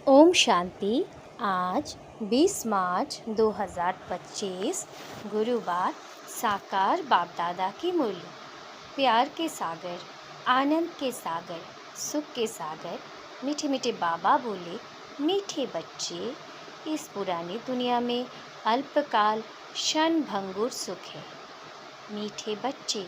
ओम शांति। आज 20 मार्च 2025 गुरुवार। साकार बाप दादा की मुरली। प्यार के सागर, आनंद के सागर, सुख के सागर, मीठे मीठे बाबा बोले, मीठे बच्चे, इस पुरानी दुनिया में अल्पकाल क्षण भंगुर सुख है। मीठे बच्चे,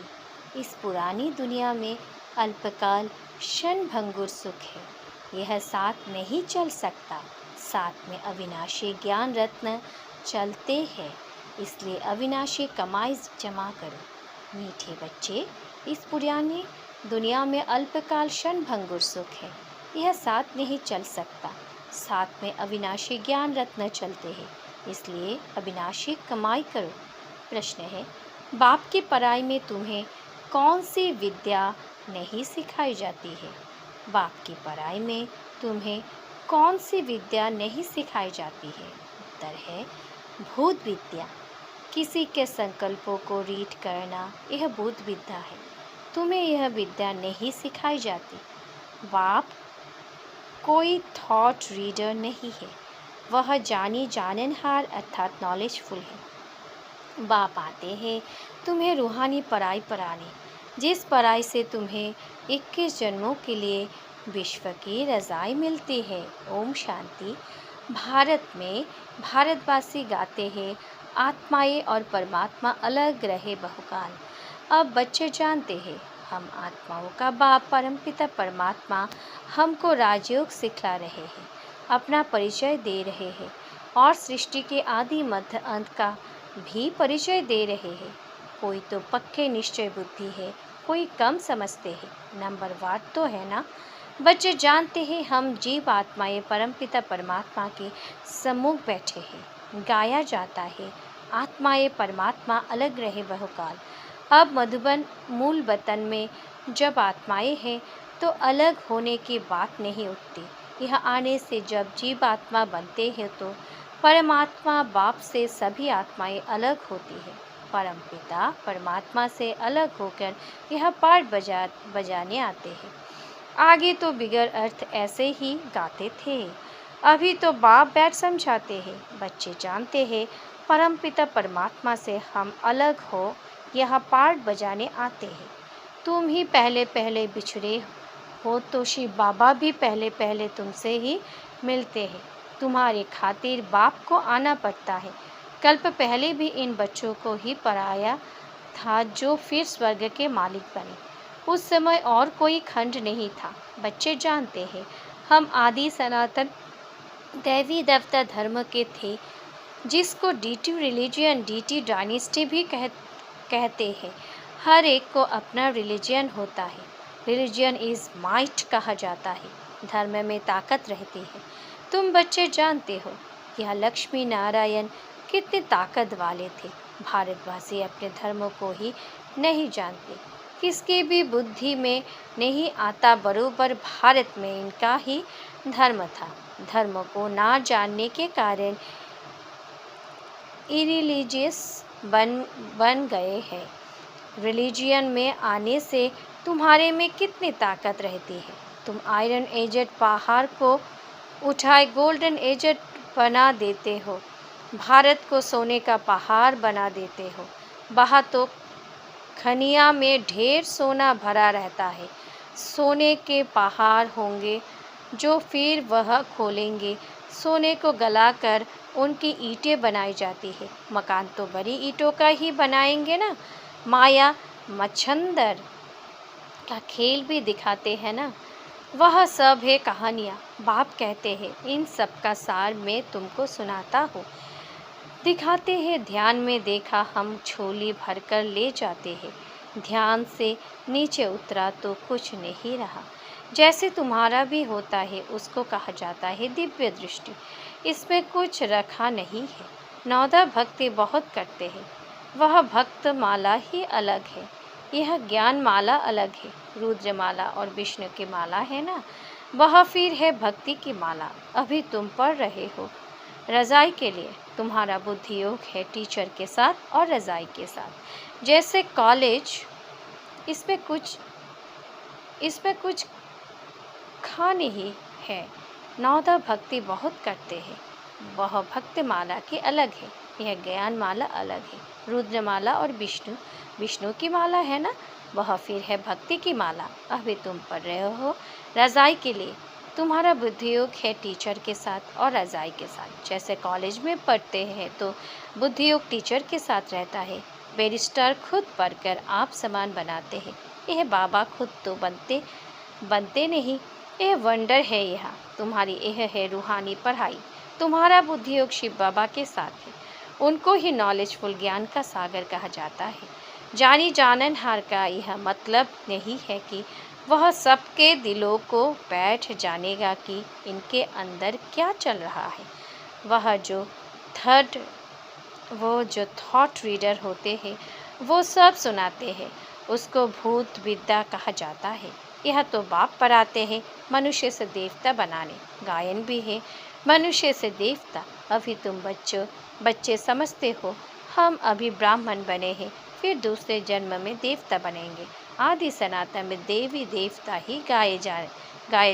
इस पुरानी दुनिया में अल्पकाल क्षण भंगुर सुख है। यह साथ नहीं चल सकता। साथ में अविनाशी ज्ञान रत्न चलते हैं, इसलिए अविनाशी कमाई जमा करो। मीठे बच्चे, इस पुरानी दुनिया में अल्पकाल क्षण भंगुर सुख है। यह साथ नहीं चल सकता। साथ में अविनाशी ज्ञान रत्न चलते हैं, इसलिए अविनाशी कमाई करो। प्रश्न है, बाप की पढ़ाई में तुम्हें कौन सी विद्या नहीं सिखाई जाती है? बाप की पढ़ाई में तुम्हें कौन सी विद्या नहीं सिखाई जाती है? उत्तर है भूत विद्या। किसी के संकल्पों को रीड करना, यह भूत विद्या है। तुम्हें यह विद्या नहीं सिखाई जाती। बाप कोई थॉट रीडर नहीं है, वह जानी जाननहार अर्थात नॉलेजफुल है। बाप आते हैं तुम्हें रूहानी पढ़ाई पढ़ाने, जिस पढ़ाई से तुम्हें 21 जन्मों के लिए विश्व की रज़ाई मिलती है। ओम शांति। भारत में भारतवासी गाते हैं, आत्माएं और परमात्मा अलग रहे बहुकाल। अब बच्चे जानते हैं, हम आत्माओं का बाप परमपिता परमात्मा हमको राजयोग सिखला रहे हैं, अपना परिचय दे रहे हैं और सृष्टि के आदि मध्य अंत का भी परिचय दे रहे हैं। कोई तो पक्के निश्चय बुद्धि है, कोई कम समझते हैं। नंबरवार तो है ना। बच्चे जानते हैं, हम जीव आत्माएं परमपिता परमात्मा के सम्मुख बैठे हैं। गाया जाता है, आत्माएं परमात्मा अलग रहे बहुकाल। अब मधुबन मूल वतन में जब आत्माएं हैं तो अलग होने की बात नहीं उठती। यह आने से जब जीव आत्मा बनते हैं तो परमात्मा बाप से सभी आत्माएं अलग होती है। परमपिता परमात्मा से अलग होकर यह पाठ बजाने आते हैं। आगे तो बिगर अर्थ ऐसे ही गाते थे, अभी तो बाप बैठ समझाते हैं। बच्चे जानते हैं, परमपिता परमात्मा से हम अलग हो, यह पाठ बजाने आते हैं। तुम ही पहले पहले बिछड़े हो तो शिव बाबा भी पहले पहले तुमसे ही मिलते हैं। तुम्हारे खातिर बाप को आना पड़ता है। कल्प पहले भी इन बच्चों को ही पढ़ाया था, जो फिर स्वर्ग के मालिक बने। उस समय और कोई खंड नहीं था। बच्चे जानते हैं, हम आदि सनातन दैवी देवता धर्म के थे, जिसको डीटी रिलीजियन, डीटी डायनेस्टी भी कहते हैं। हर एक को अपना रिलीजियन होता है। रिलीजियन इज़ माइट कहा जाता है। धर्म में ताकत रहती है। तुम बच्चे जानते हो, यह लक्ष्मी नारायण कितने ताकत वाले थे। भारतवासी अपने धर्म को ही नहीं जानते, किसके भी बुद्धि में नहीं आता बरोबर भारत में इनका ही धर्म था। धर्म को ना जानने के कारण इरिलीजियस बन गए हैं। रिलीजियन में आने से तुम्हारे में कितनी ताकत रहती है। तुम आयरन एजेड पहाड़ को उठाए गोल्डन एजेड बना देते हो। भारत को सोने का पहाड़ बना देते हो। वहाँ तो खनिया में ढेर सोना भरा रहता है। सोने के पहाड़ होंगे जो फिर वह खोलेंगे। सोने को गलाकर उनकी ईंटें बनाई जाती है। मकान तो बड़ी ईंटों का ही बनाएंगे ना। माया मच्छंदर का खेल भी दिखाते हैं ना। वह सब है कहानियाँ। बाप कहते हैं, इन सब का सार मैं तुमको सुनाता हूँ। दिखाते हैं, ध्यान में देखा हम झोली भरकर ले जाते हैं। ध्यान से नीचे उतरा तो कुछ नहीं रहा। जैसे तुम्हारा भी होता है, उसको कहा जाता है दिव्य दृष्टि। इसमें कुछ रखा नहीं है। नौदा भक्ति बहुत करते हैं, वह भक्त माला ही अलग है। यह ज्ञान माला अलग है। रुद्र माला और विष्णु की माला है ना, वह फिर है भक्ति की माला। अभी तुम पढ़ रहे हो रज़ाई के लिए। तुम्हारा बुद्धि योग है टीचर के साथ और रज़ाई के साथ। जैसे कॉलेज, इसमें कुछ खा नहीं है। नवदा भक्ति बहुत करते हैं। वह भक्त माला की अलग है, यह ज्ञान माला अलग है। रुद्रमाला और विष्णु की माला है ना, वह फिर है भक्ति की माला। अभी तुम पढ़ रहे हो रज़ाई के लिए। तुम्हारा बुद्धियोग है टीचर के साथ और रज़ाई के साथ। जैसे कॉलेज में पढ़ते हैं तो बुद्धियोग टीचर के साथ रहता है। बैरिस्टर खुद पढ़कर आप समान बनाते हैं। यह बाबा खुद तो बनते नहीं, यह वंडर है। यह तुम्हारी यह है रूहानी पढ़ाई। तुम्हारा बुद्धियोग शिव बाबा के साथ है। उनको ही नॉलेजफुल ज्ञान का सागर कहा जाता है। जानी जाननहार का यह मतलब नहीं है कि वह सबके दिलों को बैठ जानेगा कि इनके अंदर क्या चल रहा है। वो जो थॉट रीडर होते हैं वो सब सुनाते हैं। उसको भूत विद्या कहा जाता है। यह तो बाप पढ़ाते हैं मनुष्य से देवता बनाने। गायन भी है मनुष्य से देवता। अभी तुम बच्चे समझते हो हम अभी ब्राह्मण बने हैं, फिर दूसरे जन्म में देवता बनेंगे। आदि सनातन में देवी देवता ही गाए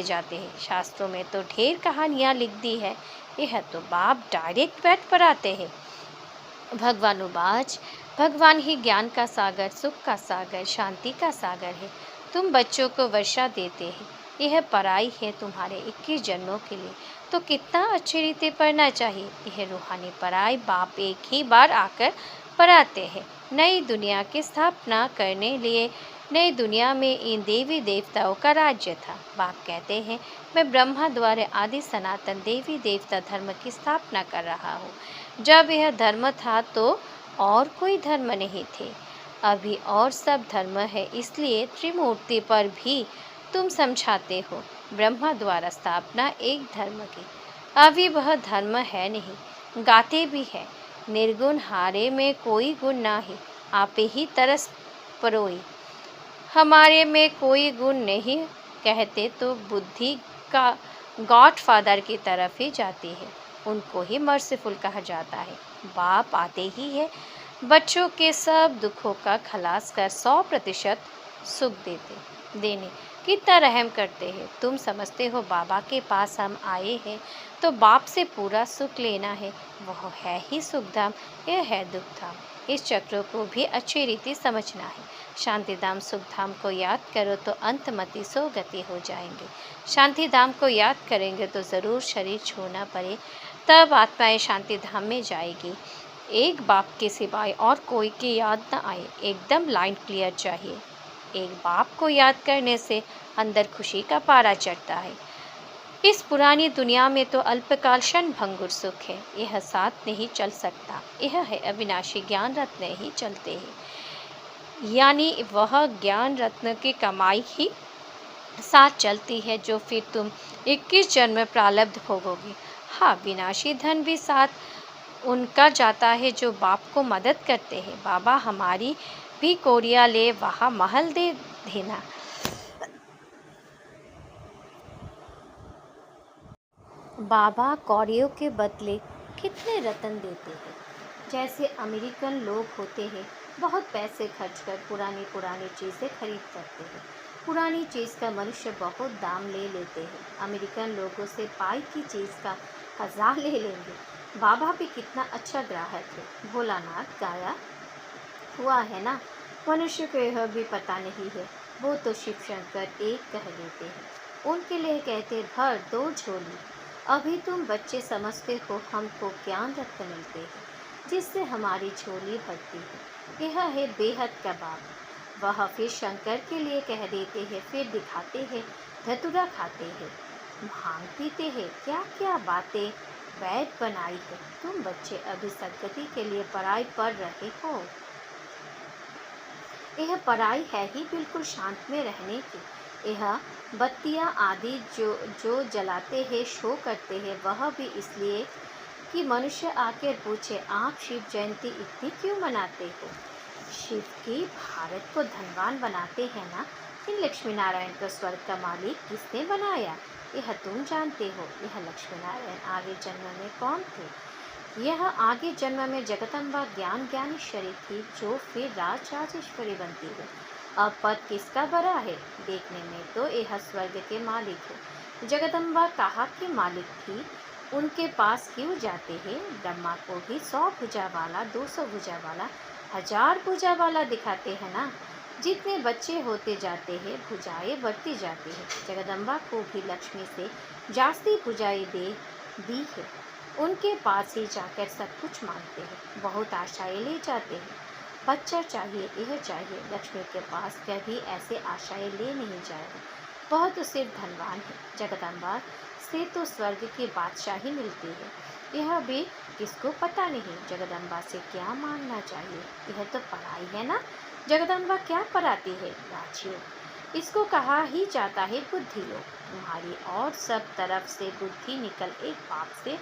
जाते हैं। शास्त्रों में तो ढेर कहानियाँ लिख दी है। यह तो बाप डायरेक्ट बैठ पढ़ाते हैं। भगवान ही ज्ञान का सागर, सुख का सागर, शांति का सागर है। तुम बच्चों को वर्षा देते हैं। यह पढ़ाई है तुम्हारे 21 जन्मों के लिए। तो कितना अच्छी रीति पढ़ना चाहिए। यह रूहानी पढ़ाई बाप एक ही बार आकर पढ़ाते हैं। नई दुनिया की स्थापना करने लिए नई दुनिया में इन देवी देवताओं का राज्य था। बाप कहते हैं मैं ब्रह्मा द्वारा आदि सनातन देवी देवता धर्म की स्थापना कर रहा हूँ। जब यह धर्म था तो और कोई धर्म नहीं थे। अभी और सब धर्म है, इसलिए त्रिमूर्ति पर भी तुम समझाते हो। ब्रह्मा द्वारा स्थापना एक धर्म की, अभी वह धर्म है नहीं। गाते भी है निर्गुण हारे में कोई गुण नाही, आपे ही तरस परोई। हमारे में कोई गुण नहीं कहते तो बुद्धि का गॉडफादर की तरफ ही जाती है। उनको ही मर्सीफुल कहा जाता है। बाप आते ही है बच्चों के सब दुखों का खलास कर 100% सुख देने कितना रहम करते हैं। तुम समझते हो बाबा के पास हम आए हैं तो बाप से पूरा सुख लेना है। वह है ही सुखधाम, यह है दुखधाम। इस चक्र को भी अच्छी रीति समझना है। शांतिधाम सुखधाम को याद करो तो अंतमति सो गति हो जाएंगे। शांतिधाम को याद करेंगे तो ज़रूर शरीर छोड़ना पड़े, तब आत्माएं शांतिधाम में जाएगी। एक बाप के सिवाय और कोई की याद न आए, एकदम लाइन क्लियर चाहिए। एक बाप को याद करने से अंदर खुशी का पारा चढ़ता है। इस पुरानी दुनिया में तो अल्पकाल क्षण भंगुर सुख है, यह साथ नहीं चल सकता। यह है अविनाशी ज्ञान रत्न ही चलते हैं, यानी वह ज्ञान रत्न की कमाई ही साथ चलती है जो फिर तुम 21 जन्म प्रारब्ध भोगोगी। हाँ, विनाशी धन भी साथ उनका जाता है जो बाप को मदद करते हैं। बाबा हमारी भी कोरिया ले, वहाँ महल दे देना। बाबा कौड़ियों के बदले कितने रतन देते हैं। जैसे अमेरिकन लोग होते हैं, बहुत पैसे खर्च कर पुरानी चीज़ें खरीद सकते हैं। पुरानी चीज़ का मनुष्य बहुत दाम ले लेते हैं। अमेरिकन लोगों से पाई की चीज़ का 1000 ले लेंगे। बाबा भी कितना अच्छा ग्राहक है। भोलानाथ गाया हुआ है ना, मनुष्य को यह भी पता नहीं है, वो तो शिव शंकर एक कह देते हैं। उनके लिए कहते भर दो झोली। अभी तुम बच्चे समझते हो हमको ज्ञान रत्न मिलते हैं जिससे हमारी झोली भरती है। यह है बेहद का बाप। वह फिर शंकर के लिए कह देते हैं, फिर दिखाते हैं, धतूरा खाते हैं, भांग पीते हैं, क्या क्या बातें वैद बनाई है। तुम बच्चे अभी सदगति के लिए पढ़ाई पढ़ रहे हो। यह पढ़ाई है ही बिल्कुल शांत में रहने की। यह बत्तियाँ आदि जो जलाते हैं, शो करते हैं, वह भी इसलिए कि मनुष्य आकर पूछे आप शिव जयंती इतनी क्यों मनाते हो। शिव की भारत को धनवान बनाते हैं ना। इन लक्ष्मी नारायण को स्वर्ग का मालिक किसने बनाया, यह तुम जानते हो। यह लक्ष्मी नारायण आगे जन्म में कौन थे। यह आगे जन्म में जगदम्बा ज्ञानेश्वरी थी, जो फिर राजेश्वरी बनती है। अब पद किसका बड़ा है, देखने में तो यह स्वर्ग के मालिक है। जगदम्बा कहा कि मालिक थी, उनके पास क्यों जाते हैं? ब्रह्मा को भी 100 भुजा वाला, 200 भुजा वाला, 1000 भुजा वाला दिखाते हैं ना। जितने बच्चे होते जाते हैं भुजाएं बढ़ती जाती है। जगदम्बा को भी लक्ष्मी से जास्ती भुजाएं दे दी है। उनके पास ही जाकर सब कुछ मांगते हैं, बहुत आशाएं ले जाते हैं। बच्चा चाहिए, यह चाहिए। लक्ष्मी के पास कभी ऐसे आशाएं ले नहीं जाएगा। वह तो सिर्फ धनवान है। जगदम्बा से तो स्वर्ग की बादशाही मिलती है, यह भी किसको पता नहीं। जगदम्बा से क्या मांगना चाहिए? यह तो पढ़ाई है ना। जगदम्बा क्या पढ़ाती है? राजयोग। इसको कहा ही जाता है बुद्धि योग। तुम्हारी और सब तरफ से बुद्धि निकल एक बाप से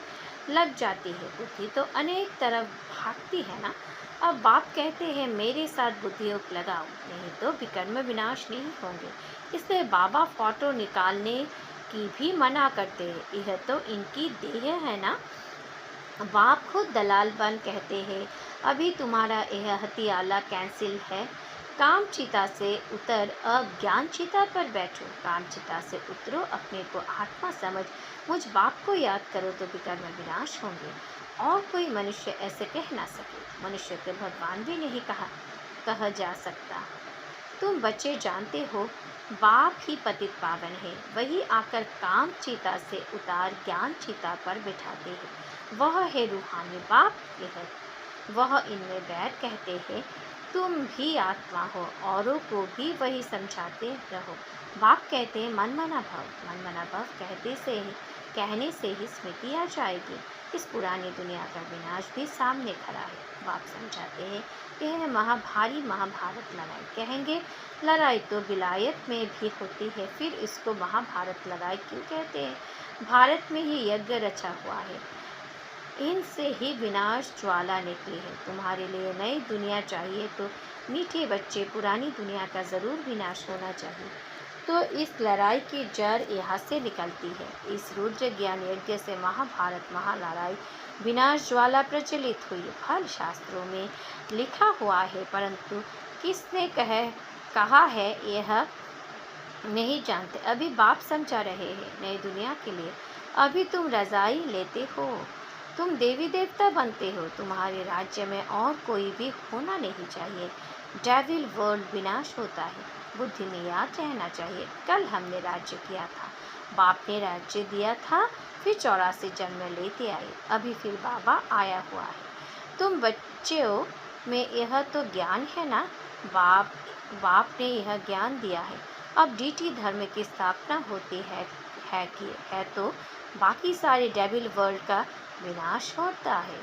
लग जाती है। बुद्धि तो अनेक तरफ भागती है ना। अब बाप कहते हैं मेरे साथ बुद्धि योग लगाओ, नहीं तो विकर्म विनाश नहीं होंगे। इसलिए बाबा फोटो निकालने की भी मना करते हैं। यह तो इनकी देह है ना। बाप खुद दलाल बन कहते हैं अभी तुम्हारा यह हथियाला कैंसिल है। काम चिता से उतर, अब ज्ञान चिता पर बैठो। काम चिता से उतरो, अपने को आत्मा समझ, मुझ बाप को याद करो तो विकर्म विनाश होंगे। और कोई मनुष्य ऐसे कह ना सके। मनुष्य के भगवान भी नहीं कहा जा सकता। तुम बच्चे जानते हो बाप ही पतित पावन है। वही आकर काम चिता से उतार ज्ञान चिता पर बिठाते हैं। वह है रूहानी बाप। यह वह इनमें बैठ कहते हैं तुम भी आत्मा हो, औरों को भी वही समझाते रहो। बाप कहते हैं मन मना भव। मन मना भव कहने से ही स्मृति आ जाएगी। इस पुरानी दुनिया का विनाश भी सामने खड़ा है। बाप समझाते हैं यह महाभारी महाभारत लड़ाई। कहेंगे लड़ाई तो विलायत में भी होती है, फिर इसको महाभारत लड़ाई क्यों कहते हैं? भारत में ही यज्ञ रचा हुआ है, इनसे ही विनाश ज्वाला निकली है। तुम्हारे लिए नई दुनिया चाहिए तो मीठे बच्चे, पुरानी दुनिया का ज़रूर विनाश होना चाहिए। तो इस लड़ाई की जड़ यहाँ से निकलती है। इस रुद्र ज्ञान यज्ञ से महाभारत महालड़ाई विनाश ज्वाला प्रचलित हुई। फल शास्त्रों में लिखा हुआ है, परंतु किसने कहा है यह नहीं जानते। अभी बाप समझा रहे हैं नई दुनिया के लिए। अभी तुम रजाई लेते हो, तुम देवी देवता बनते हो। तुम्हारे राज्य में और कोई भी होना नहीं चाहिए। डेविल वर्ल्ड विनाश होता है। बुद्धि में याद रहना चाहिए कल हमने राज्य किया था, बाप ने राज्य दिया था, फिर 84 जन्म लेते आए, अभी फिर बाबा आया हुआ है। तुम बच्चों में यह तो ज्ञान है ना। बाप ने यह ज्ञान दिया है। अब डीटी धर्म की स्थापना होती है तो बाकी सारे डेविल वर्ल्ड का विनाश होता है।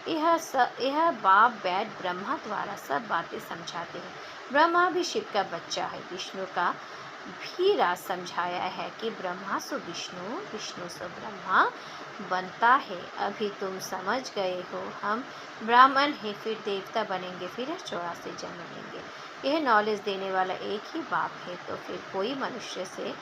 यह बाप बैठ ब्रह्मा द्वारा सब बातें समझाते हैं। ब्रह्मा भी शिव का बच्चा है। विष्णु का भी राज समझाया है कि ब्रह्मा सो विष्णु, विष्णु सो ब्रह्मा बनता है। अभी तुम समझ गए हो हम ब्राह्मण हैं, फिर देवता बनेंगे, फिर 84 जन्म लेंगे। यह नॉलेज देने वाला एक ही बाप है, तो फिर कोई मनुष्य से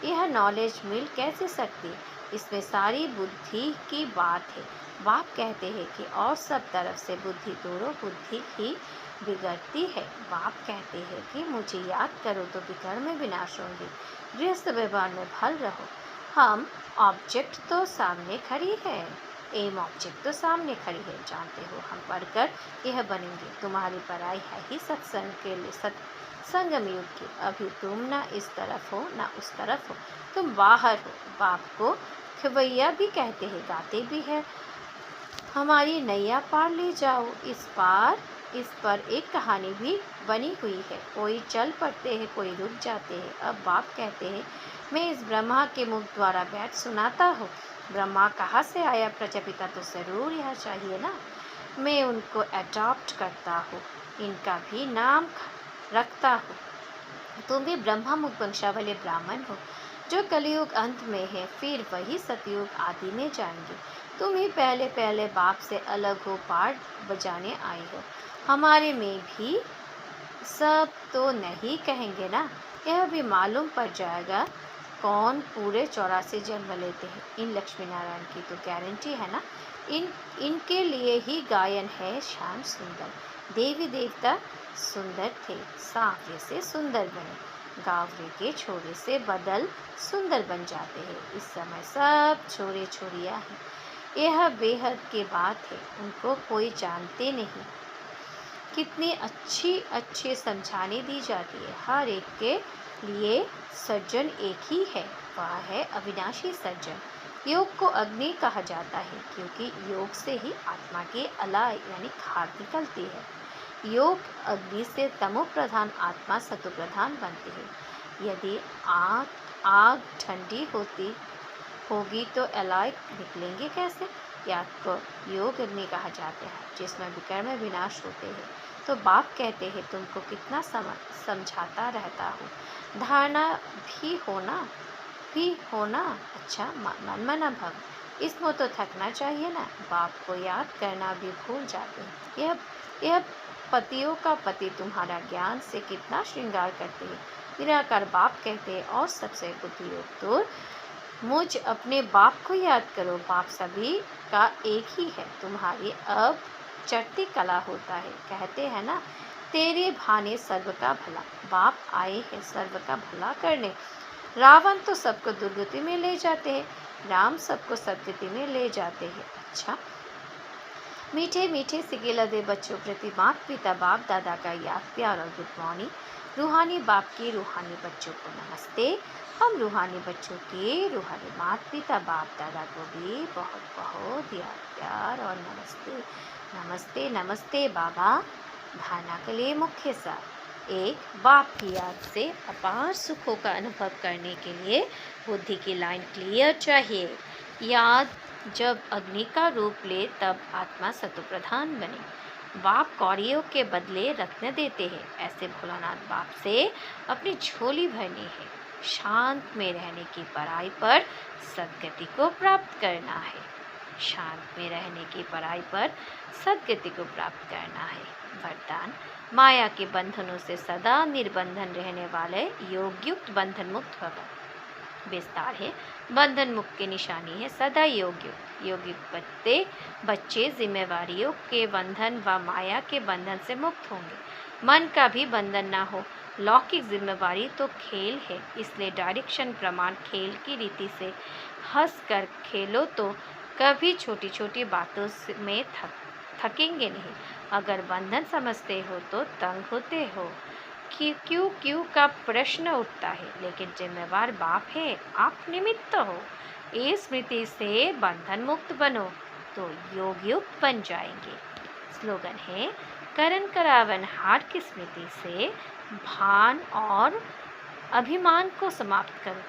यह नॉलेज मिल कैसे सकती? इसमें सारी बुद्धि की बात है। बाप कहते हैं कि और सब तरफ से बुद्धि तोड़ो, बुद्धि ही बिगड़ती है। बाप कहते हैं कि मुझे याद करो तो विकर्म विनाश होंगे। गृहस्थ व्यवहार में भल रहो। हम ऑब्जेक्ट तो सामने खड़ी है, एम ऑब्जेक्ट तो सामने खड़ी है, जानते हो। हम पढ़कर यह बनेंगे। तुम्हारी पढ़ाई है ही सत्संग के लिए, सत्संगम युग की। अभी तुम ना इस तरफ हो ना उस तरफ हो, तुम बाहर हो। बाप को खवैया भी कहते हैं, गाते भी है हमारी नैया पार ले जाओ। इस पर एक कहानी भी बनी हुई है। कोई चल पड़ते हैं, कोई रुक जाते हैं। अब बाप कहते हैं मैं इस ब्रह्मा के मुख द्वारा बैठ सुनाता हूँ। ब्रह्मा कहाँ से आया? प्रजापिता तो ज़रूर यह चाहिए ना। मैं उनको अडॉप्ट करता हूँ, इनका भी नाम रखता हूँ। तुम भी ब्रह्मा मुख वंशावली ब्राह्मण हो, जो कलयुग अंत में है, फिर वही सतयुग आदि में जाएंगे। तुम ही पहले पहले बाप से अलग हो, पाठ बजाने आए हो। हमारे में भी सब तो नहीं कहेंगे ना। यह भी मालूम पड़ जाएगा कौन पूरे 84 जन्म लेते हैं। इन लक्ष्मी नारायण की तो गारंटी है ना। इनके लिए ही गायन है श्याम सुंदर। देवी देवता सुंदर थे, सांवरे से सुंदर बने। गावरे के छोरे से बदल सुंदर बन जाते हैं। इस समय सब छोरे छोरियां हैं। यह बेहद की बात है, उनको कोई जानते नहीं। कितनी अच्छी अच्छी समझाने दी जाती है। हर एक के लिए सज्जन एक ही है, वह है अविनाशी सज्जन। योग को अग्नि कहा जाता है क्योंकि योग से ही आत्मा की अला यानी खाद निकलती है। योग अग्नि से तमो प्रधान आत्मा सतो प्रधान बनती है। यदि आग आग ठंडी होगी तो एलॉय निकलेंगे कैसे? याद को योग अग्नि कहा जाता है जिसमें विकर्म विनाश होते हैं। तो बाप कहते हैं तुमको कितना समझाता रहता हूँ, धारणा भी होना अच्छा मन मना भव, इसमें तो थकना चाहिए ना। बाप को याद करना भी भूल जाते हैं। यह पतियों का पति तुम्हारा ज्ञान से कितना श्रृंगार करते हैं। निराकार बाप कहते हैं और सबसे बुद्धियोग तो मुझ अपने बाप को याद करो। बाप सभी का एक ही है। तुम्हारी अब चढ़ती कला होता है। कहते हैं ना, तेरे भाने सर्व का भला। बाप आए हैं सर्व का भला करने। रावण तो सबको दुर्गति में ले जाते हैं, राम सबको सदगति में ले जाते हैं। अच्छा, मीठे मीठे सिकेला दे बच्चों प्रति माता पिता बाप दादा का याद प्यार और गुड मॉर्निंग। रूहानी बाप की रूहानी बच्चों को नमस्ते। हम रूहानी बच्चों के रूहानी माता पिता बाप दादा को भी बहुत बहुत याद प्यार और नमस्ते। नमस्ते नमस्ते बाबा। धारणा के लिए मुख्य सार। एक, बाप की याद से अपार सुखों का अनुभव करने के लिए बुद्धि की लाइन क्लियर चाहिए। याद जब अग्नि का रूप ले तब आत्मा सतो प्रधान बने। बाप कौड़ियों के बदले रत्न देते हैं। ऐसे भोलानाथ बाप से अपनी झोली भरनी है। शांत में रहने की पराई पर सदगति को प्राप्त करना है। शांत में रहने की पराई पर सदगति को प्राप्त करना है। वरदान, माया के बंधनों से सदा निर्बंधन रहने वाले योगयुक्त बंधन मुक्त भव। विस्तार है, बंधन मुक्त की निशानी है सदा योगयुक्त बच्चे जिम्मेवारियों के बंधन व माया के बंधन से मुक्त होंगे। मन का भी बंधन ना हो। लौकिक जिम्मेवारी तो खेल है, इसलिए डायरेक्शन प्रमाण खेल की रीति से हंस कर खेलो तो कभी छोटी छोटी बातों में थकेंगे नहीं। अगर बंधन समझते हो तो तंग होते हो। क्यों का प्रश्न उठता है, लेकिन जिम्मेवार बाप है, आप निमित्त हो। इस स्मृति से बंधन मुक्त बनो तो योग युक्त बन जाएंगे। स्लोगन है, करण करावन हार की स्मृति से भान और अभिमान को समाप्त करो।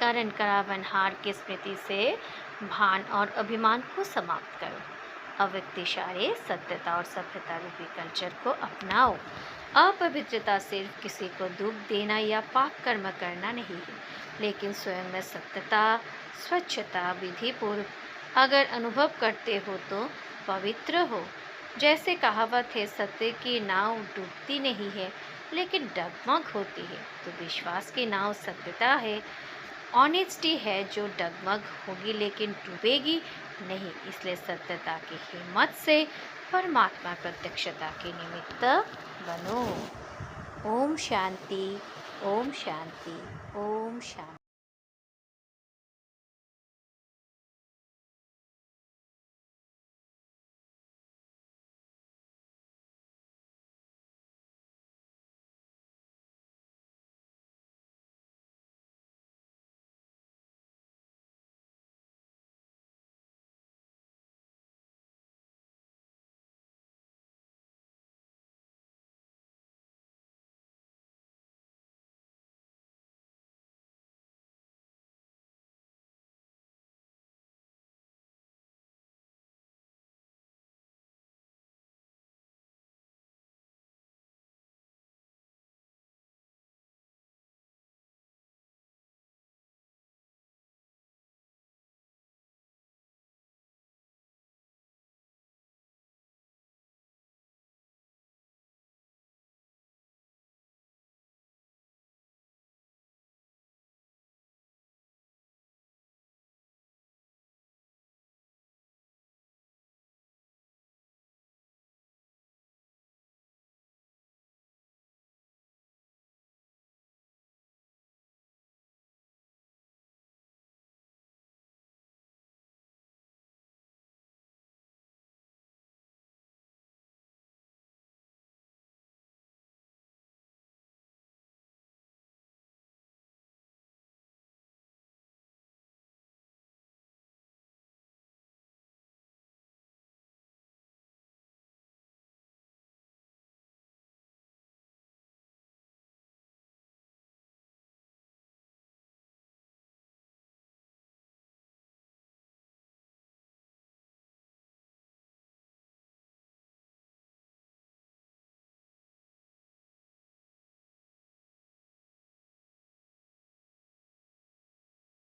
करण करावन हार की स्मृति से भान और अभिमान को समाप्त करो। अव्यक्त इशारे सत्यता और सभ्यता रूपी कल्चर को अपनाओ। अपवित्रता सिर्फ किसी को दुख देना या पाप कर्म करना नहीं है, लेकिन स्वयं में सत्यता स्वच्छता विधि पूर्व अगर अनुभव करते हो तो पवित्र हो। जैसे कहावत है, सत्य की नाव डूबती नहीं है लेकिन डगमग होती है, तो विश्वास की नाव सत्यता है, ऑनेस्टी है जो डगमग होगी लेकिन डूबेगी नहीं। इसलिए सत्यता की हिम्मत से परमात्मा प्रत्यक्षता के निमित्त बनो। ओम शांति, ओम शांति, ओम शांति।